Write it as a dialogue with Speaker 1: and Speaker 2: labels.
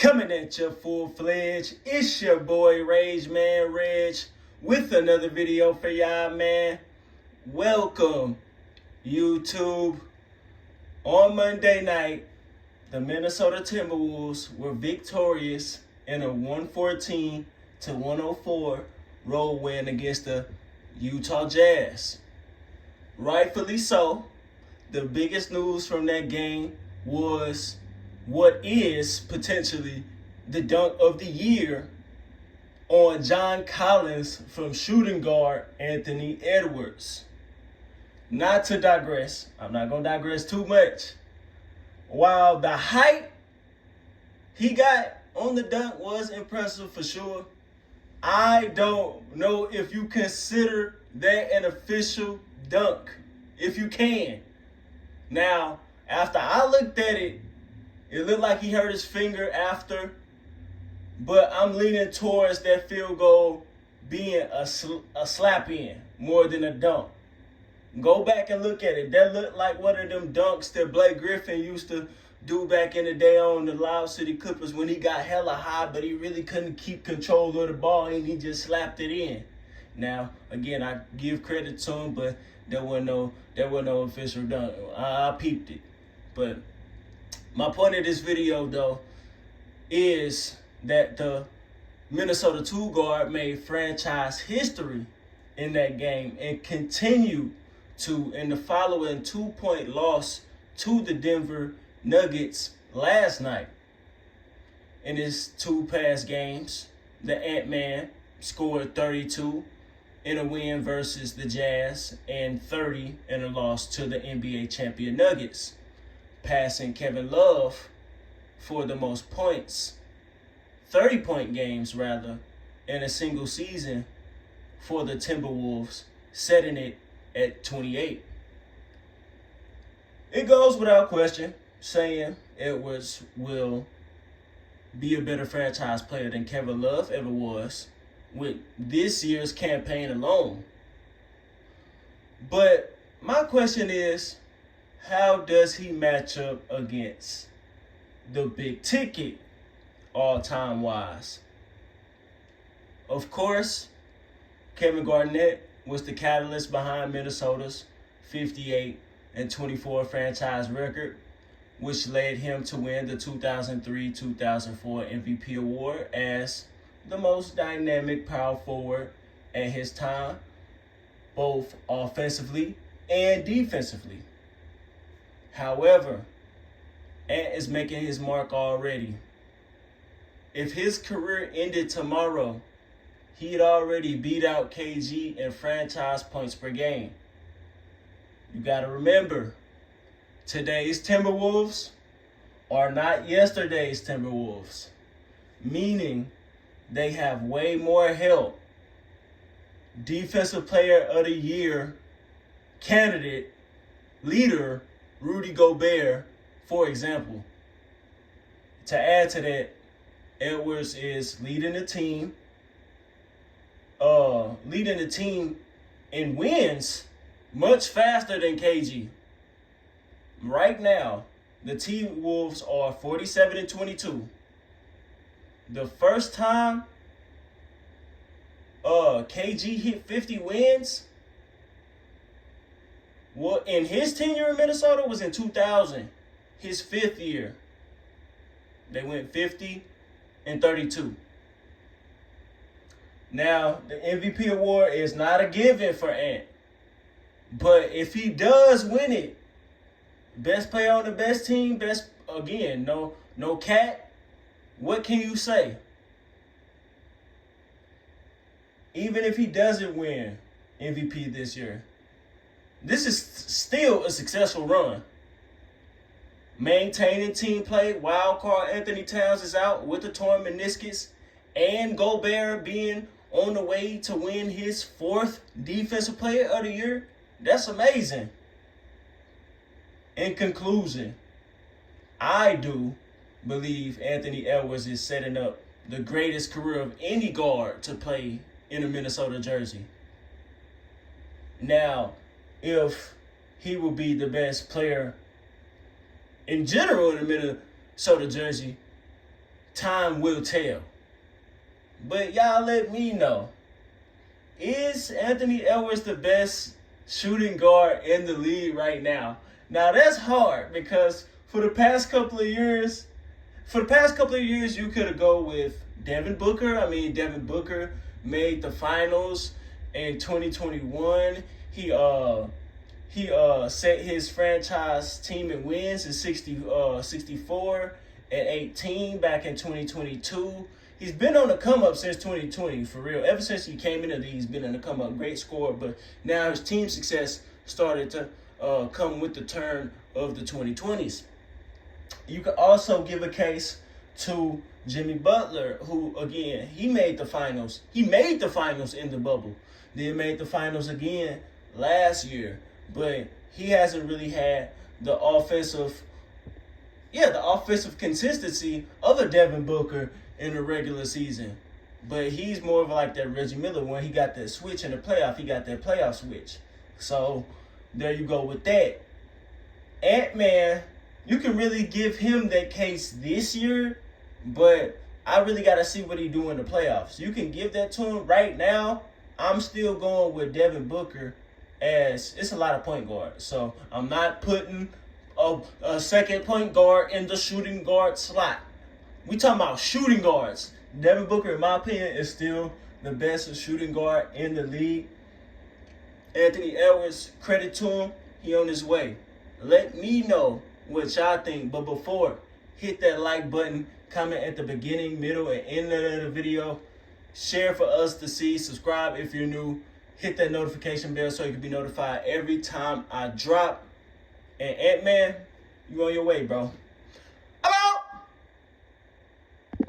Speaker 1: Coming at you full-fledged, it's your boy Regg, Regg, with another video for y'all, man. Welcome, YouTube. On Monday night, the Minnesota Timberwolves were victorious in a 114-104 road win against the Utah Jazz. Rightfully so. The biggest news from that game was what is potentially the dunk of the year on John Collins from shooting guard Anthony Edwards. Not to digress, I'm not going to digress too much. While the hype he got on the dunk was impressive for sure, I don't know if you consider that an official dunk, if you can. Now, after I looked at it, it looked like he hurt his finger after, but I'm leaning towards that field goal being a slap in more than a dunk. Go back and look at it. That looked like one of them dunks that Blake Griffin used to do back in the day on the Loud City Clippers when he got hella high, but he really couldn't keep control of the ball and he just slapped it in. Now, again, I give credit to him, but there wasn't no official dunk. I peeped it. But my point of this video, though, is that the Minnesota 2 guard made franchise history in that game and continued to in the following 2-point loss to the Denver Nuggets last night. In his two past games, the Ant-Man scored 32 in a win versus the Jazz and 30 in a loss to the NBA champion Nuggets, passing Kevin Love for the most points, 30-point games rather, in a single season for the Timberwolves, setting it at 28. It goes without question saying Edwards will be a better franchise player than Kevin Love ever was with this year's campaign alone. But my question is, how does he match up against the big ticket all-time wise? Of course, Kevin Garnett was the catalyst behind Minnesota's 58-24 franchise record, which led him to win the 2003-2004 MVP award as the most dynamic power forward at his time, both offensively and defensively. However, Ant is making his mark already. If his career ended tomorrow, he'd already beat out KG in franchise points per game. You got to remember, today's Timberwolves are not yesterday's Timberwolves, meaning they have way more help. Defensive Player of the Year candidate, leader, Rudy Gobert, for example. To add to that, Edwards is leading the team in wins much faster than KG. Right now, the T-Wolves are 47-22. The first time KG hit 50 wins, well, in his tenure in Minnesota was in 2000, his 5th year. They went 50-32. Now, the MVP award is not a given for Ant. But if he does win it, best player on the best team, no cat, what can you say? Even if he doesn't win MVP this year, this is still a successful run. Maintaining team play, wild card Anthony Towns is out with a torn meniscus, and Gobert being on the way to win his 4th Defensive Player of the Year. That's amazing. In conclusion, I do believe Anthony Edwards is setting up the greatest career of any guard to play in a Minnesota jersey. Now, if he will be the best player in general in a Minnesota jersey, time will tell. But y'all let me know. Is Anthony Edwards the best shooting guard in the league right now? Now that's hard because for the past couple of years, you could go with Devin Booker. I mean, Devin Booker made the finals in 2021. He set his franchise team in wins in 64 and 18 back in 2022. He's been on the come up since 2020, for real. Ever since he came into the league, he's been on the come up. Great scorer, but now his team success started to come with the turn of the 2020s. You could also give a case to Jimmy Butler, who, again, he made the finals. He made the finals in the bubble. Then made the finals again last year. But he hasn't really had the offensive consistency of a Devin Booker in the regular season. But he's more of like that Reggie Miller when he got that switch in the playoff. He got that playoff switch. So there you go with that. Ant-Man, you can really give him that case this year, but I really got to see what he do in the playoffs. You can give that to him right now. I'm still going with Devin Booker, as it's a lot of point guards. So I'm not putting a second point guard in the shooting guard slot. We talking about shooting guards. Devin Booker, in my opinion, is still the best shooting guard in the league. Anthony Edwards, credit to him, he on his way. Let me know what y'all think. But before, hit that like button, comment at the beginning, middle, and end of the video. Share for us to see. Subscribe if you're new. Hit that notification bell so you can be notified every time I drop. And Ant-Man, you on your way, bro.